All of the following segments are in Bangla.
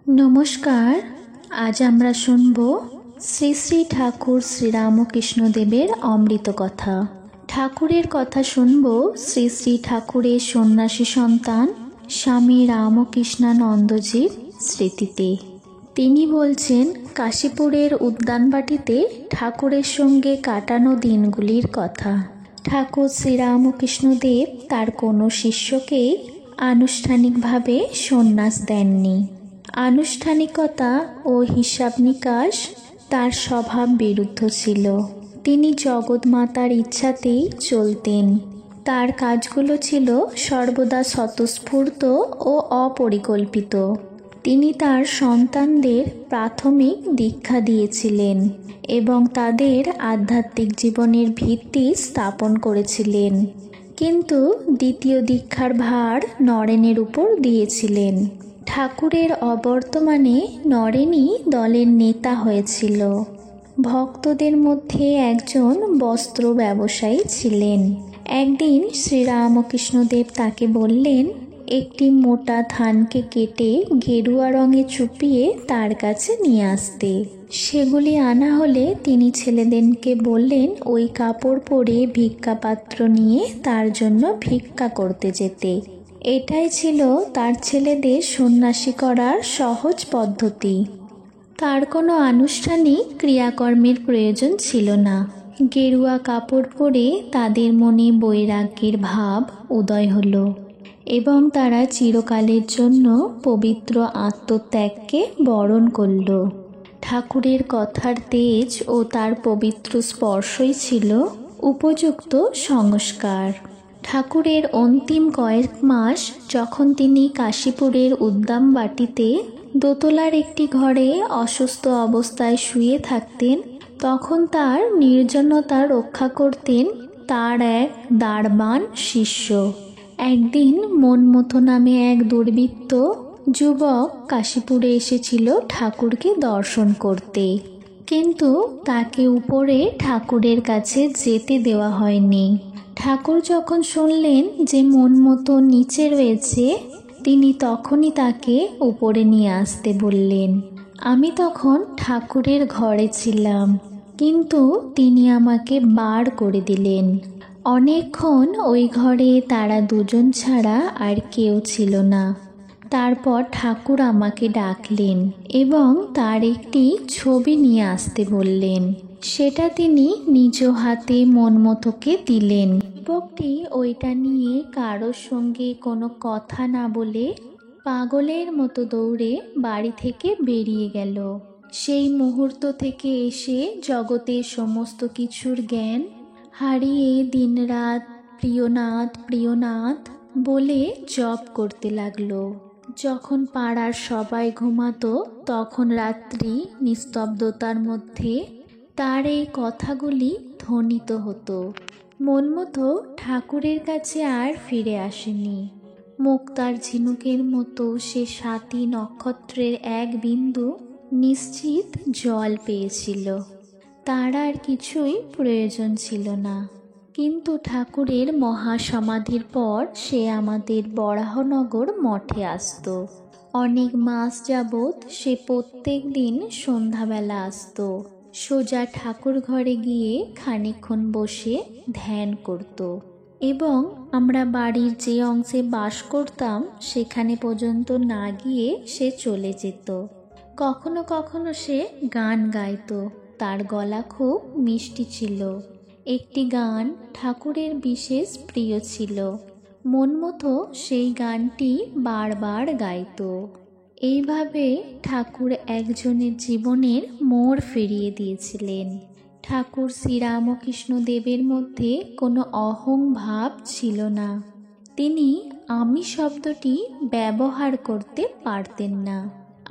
নমস্কার। আজ আমরা শুনব শ্রী শ্রী ঠাকুর শ্রীরামকৃষ্ণদেবের অমৃত কথা। ঠাকুরের কথা শুনব শ্রী শ্রী ঠাকুরের সন্ন্যাসী সন্তান স্বামী রামকৃষ্ণানন্দজির স্মৃতিতে। তিনি বলছেন, কাশীপুরের উদ্যানবাটিতে ঠাকুরের সঙ্গে কাটানো দিনগুলির কথা। ঠাকুর শ্রীরামকৃষ্ণদেব তার কোনো শিষ্যকেই আনুষ্ঠানিকভাবে সন্ন্যাস দেননি। আনুষ্ঠানিকতা ও হিসাব নিকাশ তার স্বভাব বিরুদ্ধ ছিল। তিনি জগৎমাতার ইচ্ছাতেই চলতেন। তার কাজগুলো ছিল সর্বদা স্বতঃস্ফূর্ত ও অপরিকল্পিত। তিনি তার সন্তানদের প্রাথমিক দীক্ষা দিয়েছিলেন এবং তাদের আধ্যাত্মিক জীবনের ভিত্তি স্থাপন করেছিলেন, কিন্তু দ্বিতীয় দীক্ষার ভার নরেনের উপর দিয়েছিলেন। ঠাকুরের অবর্তমানে নরেনই দলের নেতা হয়েছিল। ভক্তদের মধ্যে একজন বস্ত্র ব্যবসায়ী ছিলেন। একদিন শ্রীরামকৃষ্ণদেব তাকে বললেন, একটি মোটা ধানকে কেটে গেরুয়া রঙে চুপিয়ে তার কাছে নিয়ে আসতে। সেগুলি আনা হলে তিনি ছেলেদেরকে বললেন ওই কাপড় পরে ভিক্ষাপাত্র নিয়ে তার জন্য ভিক্ষা করতে যেতে। এটাই ছিল তার ছেলেদের সন্ন্যাসী করার সহজ পদ্ধতি। তার কোনো আনুষ্ঠানিক ক্রিয়াকর্মের প্রয়োজন ছিল না। গেরুয়া কাপড় পরে তাদের মনে বৈরাগ্যের ভাব উদয় হলো এবং তারা চিরকালের জন্য পবিত্র আত্মত্যাগকে বরণ করল। ঠাকুরের কথার তেজ ও তার পবিত্র স্পর্শই ছিল উপযুক্ত সংস্কার। ঠাকুরের অন্তিম কয়েক মাস যখন তিনি কাশীপুরের উদ্যানবাটিতে দোতলার একটি ঘরে অসুস্থ অবস্থায় শুয়ে থাকতেন, তখন তার নির্জনতা রক্ষা করতেন তার এক দারবান শিষ্য। একদিন মনমথো নামে এক দুর্বৃত্ত যুবক কাশীপুরে এসেছিল ঠাকুরকে দর্শন করতে, কিন্তু তাকে উপরে ঠাকুরের কাছে যেতে দেওয়া হয়নি। ঠাকুর যখন শুনলেন যে মনমথো নিচে রয়েছে, তিনি তখনই তাকে উপরে নিয়ে আসতে বললেন। আমি তখন ঠাকুরের ঘরে ছিলাম, কিন্তু তিনি আমাকে বার করে দিলেন। অনেকক্ষণ ওই ঘরে তারা দুজন ছাড়া আর কেউ ছিল না। তারপর ঠাকুর আমাকে ডাকলেন এবং তার একটি ছবি নিয়ে আসতে বললেন। সেটা তিনি নিজ হাতে মনমথোকে দিলেন। যুবকটি ওইটা নিয়ে কারোর সঙ্গে কোনো কথা না বলে পাগলের মতো দৌড়ে বাড়ি থেকে বেরিয়ে গেল। সেই মুহূর্ত থেকে এসে জগতের সমস্ত কিছুর জ্ঞান হারিয়ে দিনরাত প্রিয়নাথ প্রিয়নাথ বলে জপ করতে লাগলো। যখন পাড়ার সবাই ঘুমাতো, তখন রাত্রি নিস্তব্ধতার মধ্যে তার এই কথাগুলি ধ্বনিত হতো। মনমথো ঠাকুরের কাছে আর ফিরে আসেনি। মুক্তার ঝিনুকের মতো সে সাতী নক্ষত্রের এক বিন্দু নিশ্চিত জল পেয়েছিল। তার আর কিছুই প্রয়োজন ছিল না। কিন্তু ঠাকুরের মহাসমাধির পর সে আমাদের বরাহনগর মঠে আসত। অনেক মাস যাবৎ সে প্রত্যেক দিন সন্ধ্যাবেলা আসত। সোজা ঠাকুর ঘরে গিয়ে খানিকক্ষণ বসে ধ্যান করত এবং আমরা বাড়ির যে অংশে বাস করতাম সেখানে পর্যন্ত না গিয়ে সে চলে যেত। কখনো কখনো সে গান গাইত। তার গলা খুব মিষ্টি ছিল। একটি গান ঠাকুরের বিশেষ প্রিয় ছিল। মনমথো সেই গানটি বারবার গাইত। এইভাবে ঠাকুর একজনের জীবনের মোড় ফিরিয়ে দিয়েছিলেন। ঠাকুর শ্রীরামকৃষ্ণদেবের মধ্যে কোনো অহং ভাব ছিল না। তিনি আমি শব্দটি ব্যবহার করতে পারতেন না।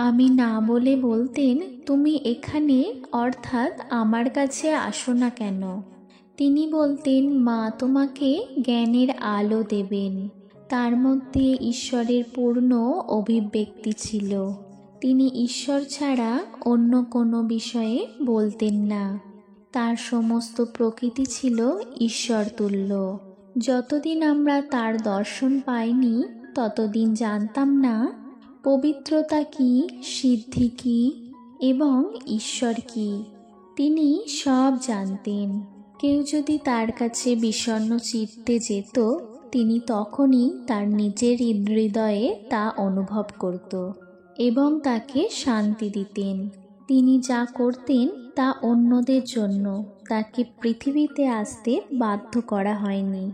আমি না বলে বলতেন, তুমি এখানে অর্থাৎ আমার কাছে আসো না কেন? তিনি বলতেন, মা তোমাকে জ্ঞানের আলো দেবেন। তার মধ্যে ঈশ্বরের পূর্ণ অভিব্যক্তি ছিল। তিনি ঈশ্বর ছাড়া অন্য কোনো বিষয়ে বলতেন না। তার সমস্ত প্রকৃতি ছিল ঈশ্বর তুল্য। যতদিন আমরা তার দর্শন পাইনি, ততদিন জানতাম না পবিত্রতা কি, সিদ্ধি কি এবং ঈশ্বর কি, তিনি সব জানতেন। কেউ যদি তার কাছে বিষণ্ণ চিত্তে যেত, তিনি তখনই তার নিজের হৃদয়ে তা অনুভব করত এবং তাকে শান্তি দিতেন। তিনি যা করতেন তা অন্যদের জন্য, তাকে পৃথিবীতে আসতে বাধ্য করা হয়নি,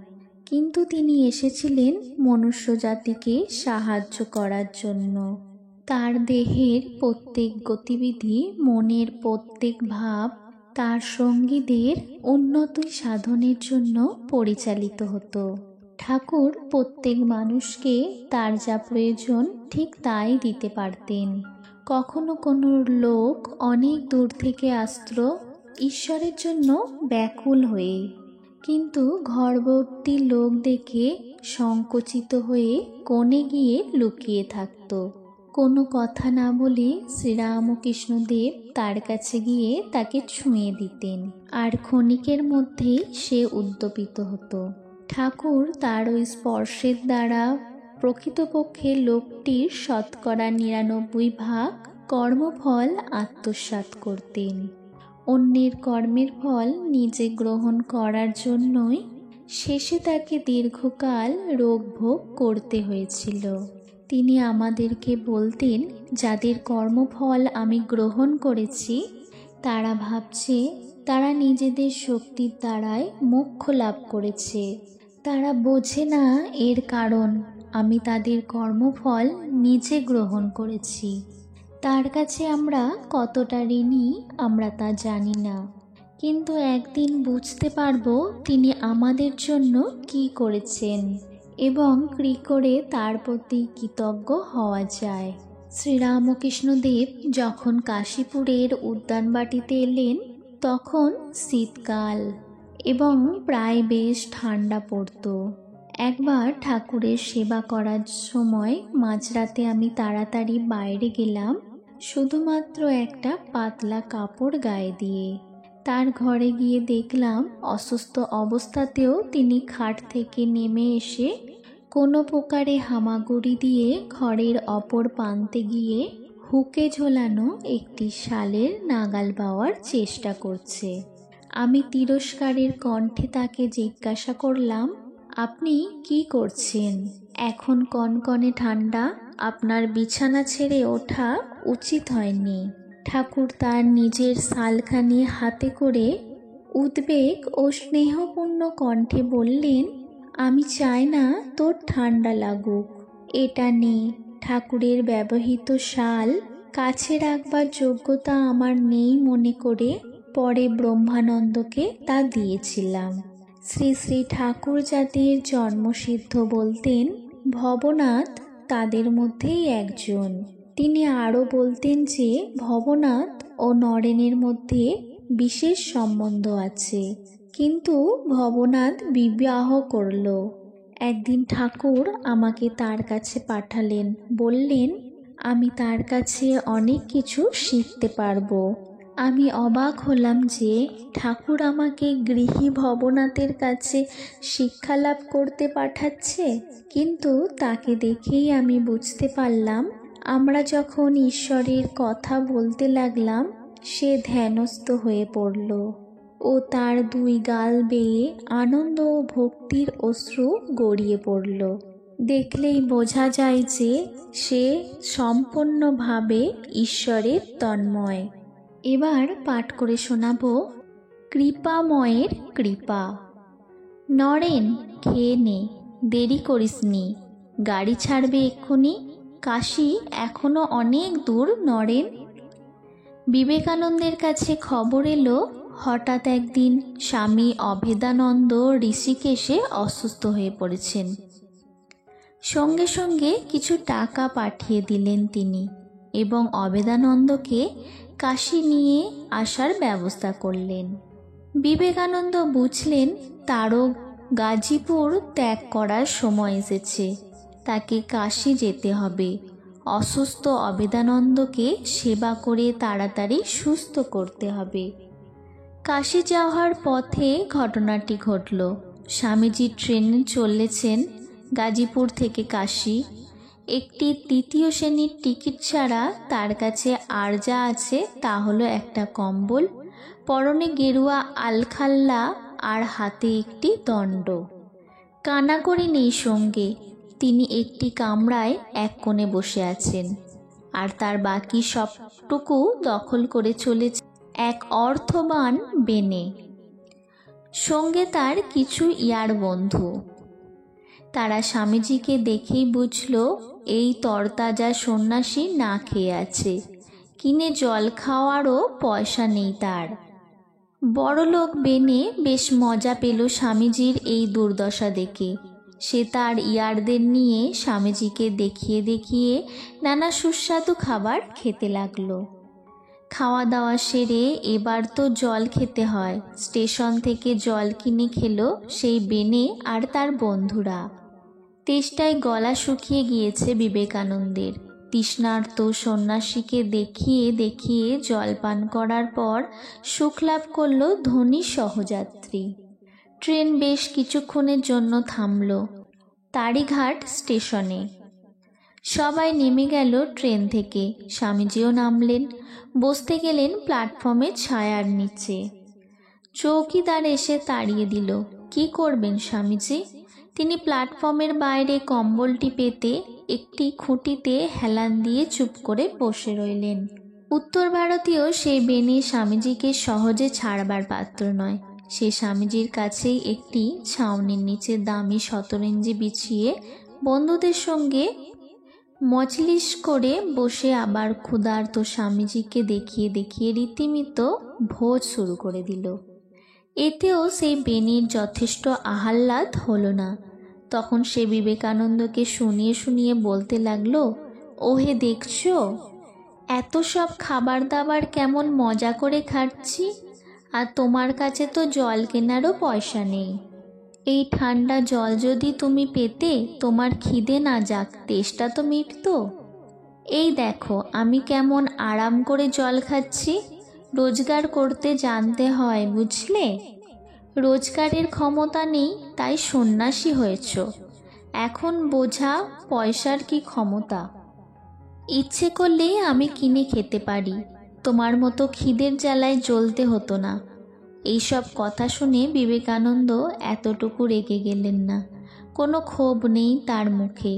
কিন্তু তিনি এসেছিলেন মনুষ্য জাতিকে সাহায্য করার জন্য। তার দেহের প্রত্যেক গতিবিধি, মনের প্রত্যেক ভাব তার সঙ্গীদের উন্নতি সাধনের জন্য পরিচালিত হতো। ঠাকুর প্রত্যেক মানুষকে তার যা প্রয়োজন ঠিক তাই দিতে পারতেন। কখনো কোনো লোক অনেক দূর থেকে আসত ঈশ্বরের জন্য ব্যাকুল হয়ে, কিন্তু ঘরভর্তি লোক দেখে সংকুচিত হয়ে কোণে গিয়ে লুকিয়ে থাকত। কোনো কথা না বলে শ্রীরামকৃষ্ণদেব তার কাছে গিয়ে তাকে ছুঁয়ে দিতেন, আর ক্ষণিকের মধ্যেই সে উদ্যপিত হতো। ঠাকুর তার ওই স্পর্শের দ্বারা প্রকৃতপক্ষে লোকটির 99% কর্মফল আত্মসাৎ করতেন। অন্যের কর্মের ফল নিজে গ্রহণ করার জন্যই শেষে তাকে দীর্ঘকাল রোগ ভোগ করতে হয়েছিল। তিনি আমাদেরকে বলতেন, যাদের কর্মফল আমি গ্রহণ করেছি তারা ভাবছে তারা নিজেদের শক্তির দ্বারাই মোক্ষ লাভ করেছে। তারা বোঝে না এর কারণ আমি তাদের কর্মফল নিজে গ্রহণ করেছি। তার কাছে আমরা কতটা ঋণী আমরা তা জানি না, কিন্তু একদিন বুঝতে পারবো তিনি আমাদের জন্য কি করেছেন এবং কি করে তার প্রতি কৃতজ্ঞ হওয়া যায়। শ্রীরামকৃষ্ণদেব যখন কাশীপুরের উদ্যানবাটিতে এলেন তখন শীতকাল এবং প্রায় বেশ ঠান্ডা পড়ত। একবার ঠাকুরের সেবা করার সময় মাঝরাতে আমি তাড়াতাড়ি বাইরে গেলাম, শুধুমাত্র একটা পাতলা কাপড় গায়ে দিয়ে। তার ঘরে গিয়ে দেখলাম অসুস্থ অবস্থাতেও তিনি খাট থেকে নেমে এসে কোনো প্রকারে হামাগুড়ি দিয়ে ঘরের অপর প্রান্তে গিয়ে হুকে ঝোলানো একটি শালের নাগাল পাওয়ার চেষ্টা করছে। আমি তিরস্কারের কণ্ঠে তাকে জিজ্ঞাসা করলাম, আপনি কি করছেন? এখন কনকনে ঠান্ডা, আপনার বিছানা ছেড়ে ওঠা উচিত হয়নি। ঠাকুর তার নিজের শালখানি হাতে করে উদ্বেগ ও স্নেহপূর্ণ কণ্ঠে বললেন, আমি চাই না তোর ঠান্ডা লাগুক, এটা নে। ঠাকুরের ব্যবহৃত শাল কাছে রাখবার যোগ্যতা আমার নেই মনে করে পরে ব্রহ্মানন্দকে তা দিয়েছিলাম। শ্রী শ্রী ঠাকুর যাদের জন্মসিদ্ধ বলতেন, ভবনাথ তাদের মধ্যেই একজন। তিনি আরও বলতেন যে ভবনাথ ও নরেনের মধ্যে বিশেষ সম্বন্ধ আছে, কিন্তু ভবনাথ বিবাহ করল। একদিন ঠাকুর আমাকে তার কাছে পাঠালেন, বললেন আমি তার কাছে অনেক কিছু শিখতে পারবো। আমি অবাক হলাম যে ঠাকুর আমাকে গৃহী ভবনাথের কাছে শিক্ষা লাভ করতে পাঠাচ্ছে, কিন্তু তাকে দেখেই আমি বুঝতে পারলাম আমরা যখন ঈশ্বরের কথা বলতে লাগলাম সে ধ্যানস্থ হয়ে পড়ল ও তার দুই গাল বেয়ে আনন্দ ও ভক্তির অশ্রু গড়িয়ে পড়ল। দেখলেই বোঝা যায় যে সে সম্পূর্ণভাবে ঈশ্বরের তন্ময়। এবার পাঠ করে শোনাব কৃপাময়ের কৃপা। নরেন, খেয়ে নে, দেরি করিসনি, গাড়ি ছাড়বে এক্ষুনি। কাশী এখনো অনেক দূর নরেন। বিবেকানন্দের কাছে খবর এলো হঠাৎ একদিন স্বামী অভেদানন্দ ঋষিকেশে অসুস্থ হয়ে পড়েছেন। সঙ্গে সঙ্গে কিছু টাকা পাঠিয়ে দিলেন তিনি এবং অভেদানন্দকে কাশী নিয়ে আসার ব্যবস্থা করলেন। বিবেকানন্দ বুঝলেন তারও গাজীপুর ত্যাগ করার সময় এসেছে, তাকে কাশী যেতে হবে। অসুস্থ অভেদানন্দকে সেবা করে তাড়াতাড়ি সুস্থ করতে হবে। কাশী যাওয়ার পথে ঘটনাটি ঘটল। স্বামীজি ট্রেনে চলেছেন গাজীপুর থেকে কাশী। একটি তৃতীয় শ্রেণীর টিকিট ছাড়া তার কাছে আর যা আছে তা হলো একটা কম্বল, পরনে গেরুয়া আলখাল্লা আর হাতে একটি দণ্ড। কানাকড়ি নেই সঙ্গে, তিনি একটি কামরায় এক কোণে বসে আছেন, আর তার বাকি সবটুকু দখল করে চলেছে এক অর্থবান বেনে। সঙ্গে তার কিছু ইয়ার বন্ধু। তারা স্বামীজিকে দেখেই বুঝল এই তরতাজা সন্ন্যাসী না খেয়ে আছে, কিনে জল খাওয়ারও পয়সা নেই তার। বড়লোক বেনে বেশ মজা পেল স্বামীজির এই দুর্দশা দেখে। সে তার ইয়ারদের নিয়ে স্বামীজিকে দেখিয়ে দেখিয়ে নানা সুস্বাদু খাবার খেতে লাগলো। খাওয়া দাওয়া সেরে এবার তো জল খেতে হয়, স্টেশন থেকে জল কিনে খেলো সেই বেনে আর তার বন্ধুরা। তেষ্টায় গলা শুকিয়ে গিয়েছে বিবেকানন্দের। তৃষ্ণার্ত সন্ন্যাসীকে দেখিয়ে দেখিয়ে জল পান করার পর সুখ লাভ করল ধনী সহযাত্রী। ট্রেন বেশ কিছুক্ষণের জন্য থামল তাড়িঘাট স্টেশনে। সবাই নেমে গেল ট্রেন থেকে, স্বামীজিও নামলেন, বসতে গেলেন প্ল্যাটফর্মের ছায়ার নিচে। চৌকিদার এসে তাড়িয়ে দিল। কি করবেন স্বামীজি? তিনি প্ল্যাটফর্মের বাইরে কম্বলটি পেতে একটি খুঁটিতে হেলান দিয়ে চুপ করে বসে রইলেন। উত্তর ভারতীয় সেই বেনে স্বামীজিকে সহজে ছাড়বার পাত্র নয়। সে স্বামীজির কাছেই একটি ছাউনির নিচে দামি শতরঞ্জি বিছিয়ে বন্ধুদের সঙ্গে মজলিস করে বসে আবার ক্ষুধার্ত স্বামীজিকে দেখিয়ে দেখিয়ে রীতিমতো ভোজ শুরু করে দিল। এতেও সেই বেনির যথেষ্ট আহ্লাদ হলো না। তখন সে বিবেকানন্দকে শুনিয়ে শুনিয়ে বলতে লাগলো, ওহে দেখছো, এত সব খাবার দাবার কেমন মজা করে খাচ্ছি, আর তোমার কাছে তো জল কেনারও পয়সা নেই। এই ঠান্ডা জল যদি তুমি পেতে, তোমার খিদে না যাক, তেষ্টা তো মিটতো। এই দেখো আমি কেমন আরাম করে জল খাচ্ছি। রোজগার করতে জানতে হয়, বুঝলে? রোজগারের ক্ষমতা নেই তাই সন্ন্যাসী হয়েছ। এখন বোঝা পয়সার কি ক্ষমতা। ইচ্ছে করলেই আমি কিনে খেতে পারি, তোমার মতো খিদের জ্বালায় জ্বলতে হতো না। এইসব কথা শুনে বিবেকানন্দ এতটুকু রেগে গেলেন না। কোনো ক্ষোভ নেই তার মুখে,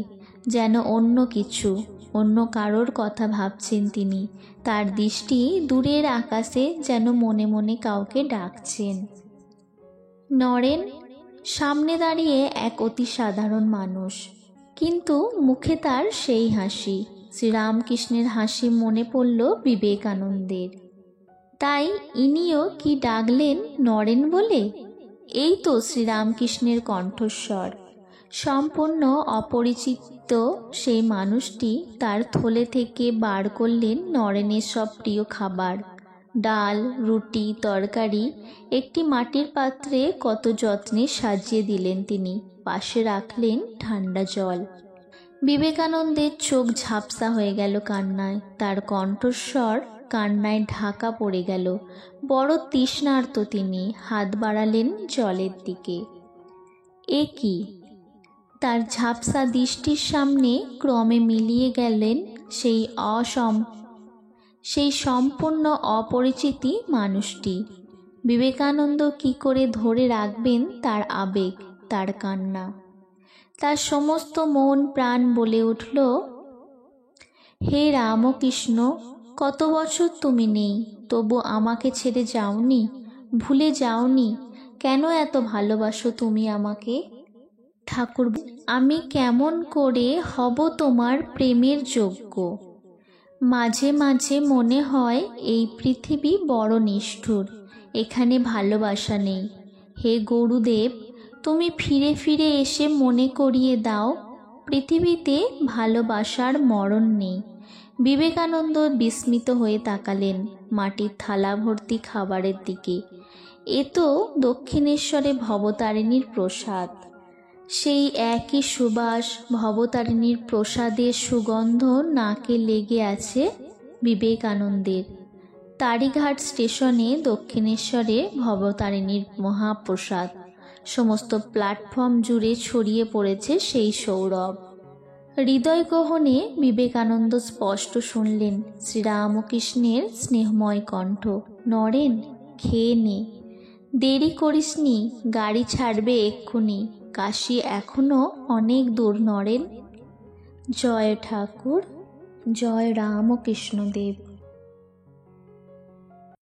যেন অন্য কিছু, অন্য কারোর কথা ভাবছেন তিনি। তার দৃষ্টি দূরের আকাশে, যেন মনে মনে কাউকে ডাকছেন। নরেন সামনে দাঁড়িয়ে এক অতি সাধারণ মানুষ, কিন্তু মুখে তার সেই হাসি। শ্রীরামকৃষ্ণের হাসি মনে পড়ল বিবেকানন্দের। তাই ইনিও কি ডাকলেন নরেন বলে? এই তো শ্রীরামকৃষ্ণের কণ্ঠস্বর। সম্পূর্ণ অপরিচিত সেই মানুষটি তার থলে থেকে বার করলেন নরেনের সব প্রিয় খাবার, ডাল, রুটি, তরকারি। একটি মাটির পাত্রে কত যত্নে সাজিয়ে দিলেন তিনি। পাশে রাখলেন ঠান্ডা জল। বিবেকানন্দের চোখ ঝাপসা হয়ে গেল কান্নায়, তার কণ্ঠস্বর কান্নায় ঢাকা পড়ে গেল। বড় তৃষ্ণার্ত তিনি, হাত বাড়ালেন জলের দিকে। এ কি? তার ঝাপসা দৃষ্টির সামনে ক্রমে মিলিয়ে গেলেন সেই সম্পূর্ণ অপরিচিতি মানুষটি। বিবেকানন্দ কি করে ধরে রাখবেন তার আবেগ, তার কান্না? তার সমস্ত মন প্রাণ বলে উঠল, হে রামকৃষ্ণ, কত বছর তুমি নেই, তবু আমাকে ছেড়ে যাওনি, ভুলে যাওনি। কেন এত ভালোবাসো তুমি আমাকে? ঠাকুর, আমি কেমন করে হব তোমার প্রেমের যোগ্য? মাঝে মাঝে মনে হয় এই পৃথিবী বড় নিষ্ঠুর, এখানে ভালোবাসা নেই। হে গুরুদেব, তুমি ফিরে ফিরে এসে মনে করিয়ে দাও, পৃথিবীতে ভালোবাসার মরণ নেই। বিবেকানন্দ বিস্মিত হয়ে তাকালেন মাটির থালা ভর্তি খাবারের দিকে। এ তো দক্ষিণেশ্বরে ভবতারিণীর প্রসাদ। সেই একই সুবাস, ভবতারিণীর প্রসাদের সুগন্ধ নাকে লেগে আছে বিবেকানন্দের। তাড়িঘাট স্টেশনে দক্ষিণেশ্বরে ভবতারিণীর মহাপ্রসাদ। সমস্ত প্ল্যাটফর্ম জুড়ে ছড়িয়ে পড়েছে সেই সৌরভ। হৃদয় গহনে বিবেকানন্দ স্পষ্ট শুনলেন শ্রীরামকৃষ্ণের স্নেহময় কণ্ঠ। নরেন, খেয়ে নে, দেরি করিসনি, গাড়ি ছাড়বে এক্ষুনি, কাশী এখনো অনেক দূর নরেন। জয় ঠাকুর, জয় রামকৃষ্ণদেব।